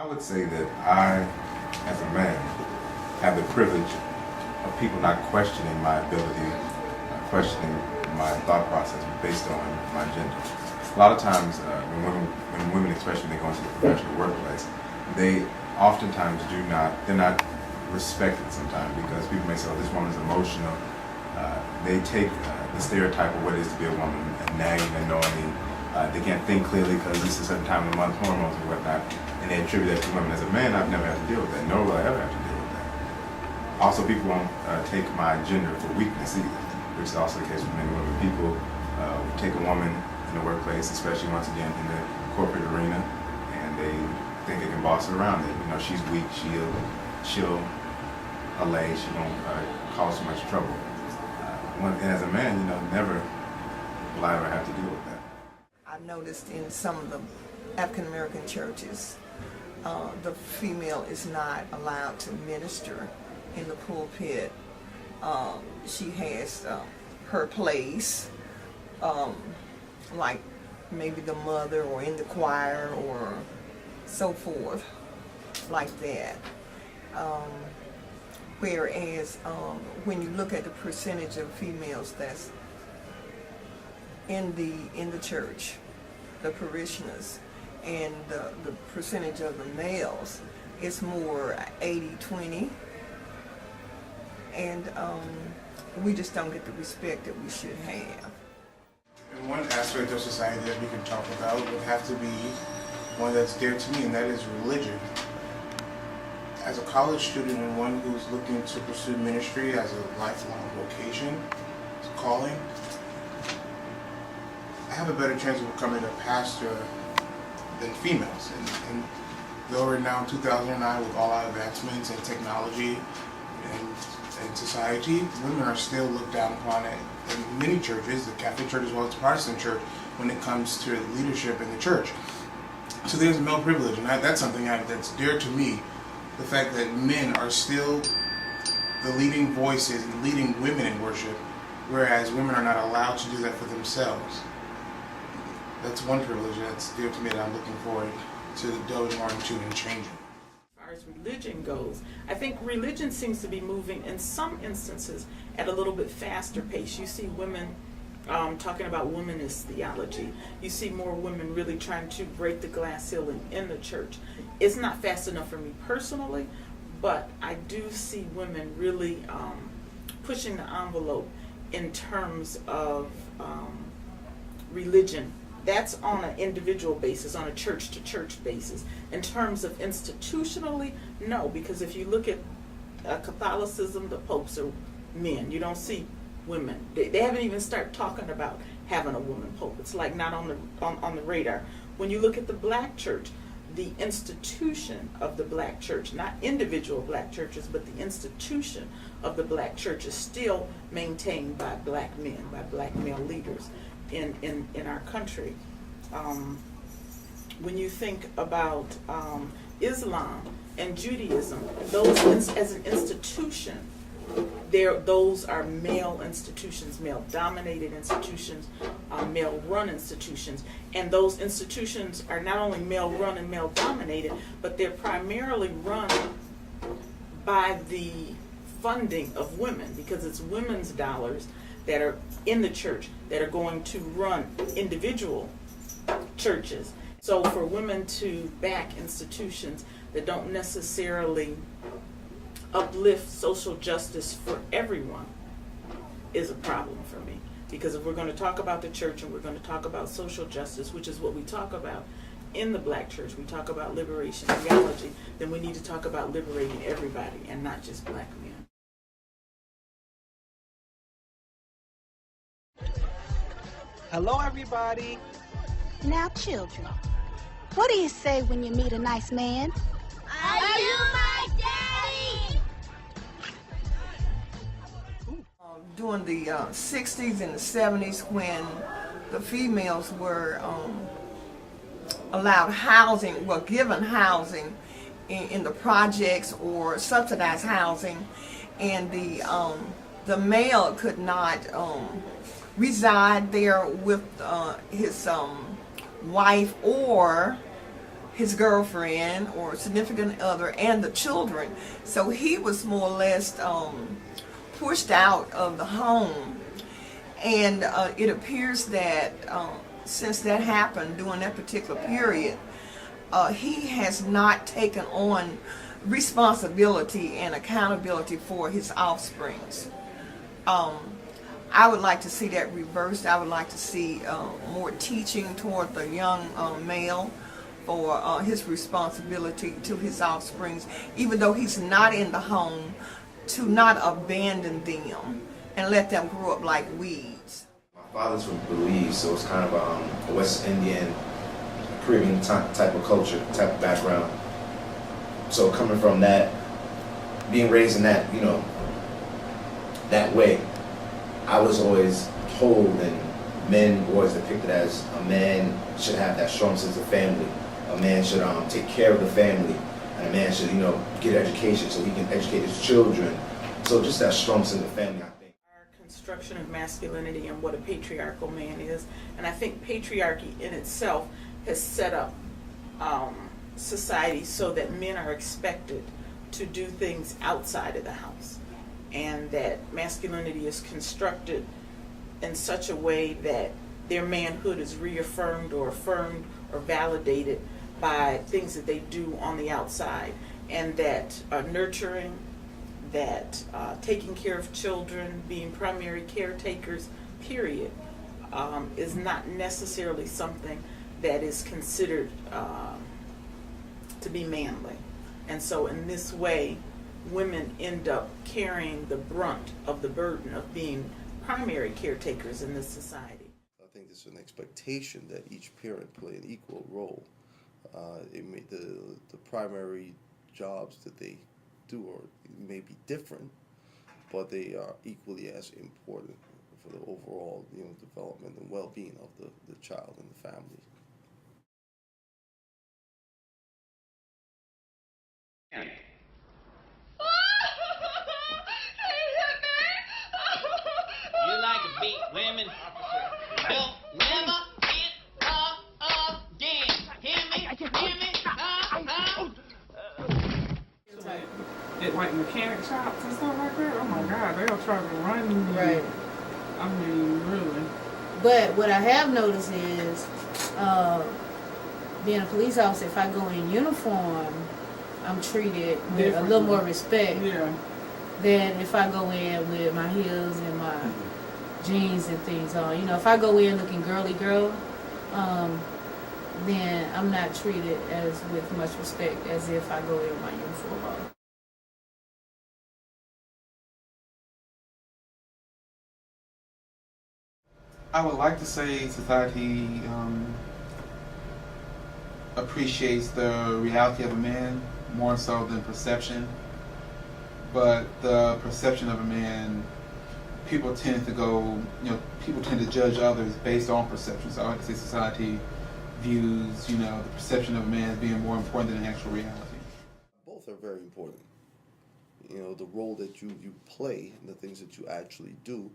I would say that I, as a man, have the privilege of people not questioning my ability, questioning my thought process based on my gender. A lot of times, when women, especially when they go into the professional workplace, they oftentimes they're not respected sometimes because people may say, oh, this woman's emotional. They take the stereotype of what it is to be a woman, nagging, annoying. They can't think clearly because this is a certain time of the month, hormones and whatnot, and they attribute that to women. As a man, I've never had to deal with that, nor will I ever have to deal with that. Also, people won't take my gender for weakness either, which is also the case with many women. People take a woman in the workplace, especially once again in the corporate arena, and they think they can boss her around. That she's weak, she'll allay, she won't cause so much trouble. And as a man, never will I ever have to deal with that. I've noticed in some of the African American churches, the female is not allowed to minister in the pulpit. She has her place, like maybe the mother or in the choir or so forth, like that. Whereas when you look at the percentage of females that's in the church, the parishioners, and the percentage of the males, it's more 80-20, and we just don't get the respect that we should have. And one aspect of society that we can talk about would have to be one that's dear to me, and that is religion. As a college student and one who's looking to pursue ministry as a lifelong vocation, as a calling, I have a better chance of becoming a pastor than females. And though we're now in 2009 with all our advancements in technology and society, women are still looked down upon in many churches, the Catholic Church as well as the Protestant Church, when it comes to leadership in the church. So there's male privilege, and that's something that's dear to me. The fact that men are still the leading voices and leading women in worship, whereas women are not allowed to do that for themselves. That's one privilege that's dear to me that I'm looking forward to delving more into and changing. As far as religion goes, I think religion seems to be moving in some instances at a little bit faster pace. You see women talking about womanist theology. You see more women really trying to break the glass ceiling in the church. It's not fast enough for me personally, but I do see women really pushing the envelope in terms of religion. That's on an individual basis, on a church-to-church basis. In terms of institutionally, no, because if you look at Catholicism, the popes are men. You don't see women. They haven't even started talking about having a woman pope. It's like not on the radar. When you look at the black church, the institution of the black church, not individual black churches, but the institution of the black church is still maintained by black men, by black male leaders in our country. When you think about Islam and Judaism, those as an institution, those are male institutions, male-dominated institutions, male-run institutions, and those institutions are not only male-run and male-dominated, but they're primarily run by the funding of women, because it's women's dollars that are in the church that are going to run individual churches. So for women to back institutions that don't necessarily uplift social justice for everyone is a problem for me. Because if we're going to talk about the church and we're going to talk about social justice, which is what we talk about in the black church, we talk about liberation theology, then we need to talk about liberating everybody and not just black men. Hello, everybody. Now, children, what do you say when you meet a nice man? Are you my daddy? During the 60s and the 70s, when the females were allowed housing, were given housing in the projects or subsidized housing, and the male could not reside there with his wife or his girlfriend or significant other and the children. So he was more or less pushed out of the home. And it appears that since that happened during that particular period, he has not taken on responsibility and accountability for his offsprings. I would like to see that reversed. I would like to see more teaching toward the young male for his responsibility to his offsprings, even though he's not in the home, to not abandon them and let them grow up like weeds. My father's from Belize, so it's kind of a West Indian, Caribbean type of culture, type of background. So coming from that, being raised in that, you know, that way, I was always told, and men were always depicted as a man should have that strong sense of family. A man should take care of the family, and a man should, you know, get education so he can educate his children. So just that strong sense of family, I think. Our construction of masculinity and what a patriarchal man is, and I think patriarchy in itself has set up society so that men are expected to do things outside of the house, and that masculinity is constructed in such a way that their manhood is reaffirmed or affirmed or validated by things that they do on the outside, and that nurturing, that taking care of children, being primary caretakers, period, is not necessarily something that is considered to be manly. And so in this way, women end up carrying the brunt of the burden of being primary caretakers in this society. I think there's an expectation that each parent play an equal role. The primary jobs that they do may be different, but they are equally as important for the overall, you know, development and well-being of the child and the family. You like to beat women? Don't never hit again. Hear me? Hear me? At like mechanic shops and stuff like that, oh my God, they'll try to run you. Right. I mean, really. But what I have noticed is, being a police officer, if I go in uniform, I'm treated with a little more respect than if I go in with my heels and my jeans and things on. You know, if I go in looking girly girl, then I'm not treated as with much respect as if I go in with my uniform on. I would like to say society appreciates the reality of a man more so than perception. But the perception of a man, people tend to go, you know, people tend to judge others based on perception. So I like to say society views, you know, the perception of a man as being more important than the actual reality. Both are very important. You know, the role that you play, the things that you actually do,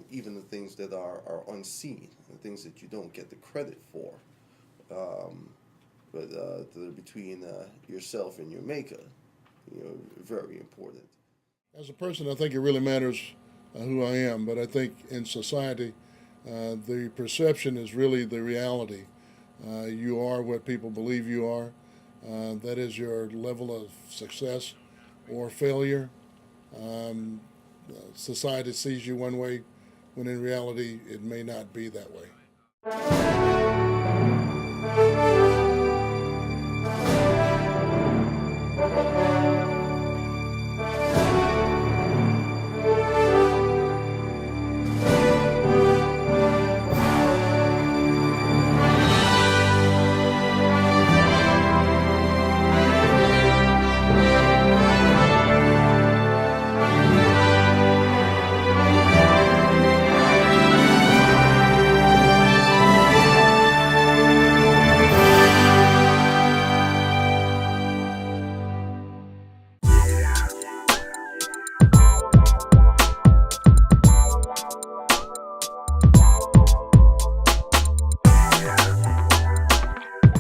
even the things that are unseen, the things that you don't get the credit for, but that are between yourself and your maker, you know, very important. As a person, I think it really matters who I am, but I think in society, the perception is really the reality. You are what people believe you are. That is your level of success or failure. Society sees you one way, when in reality, it may not be that way.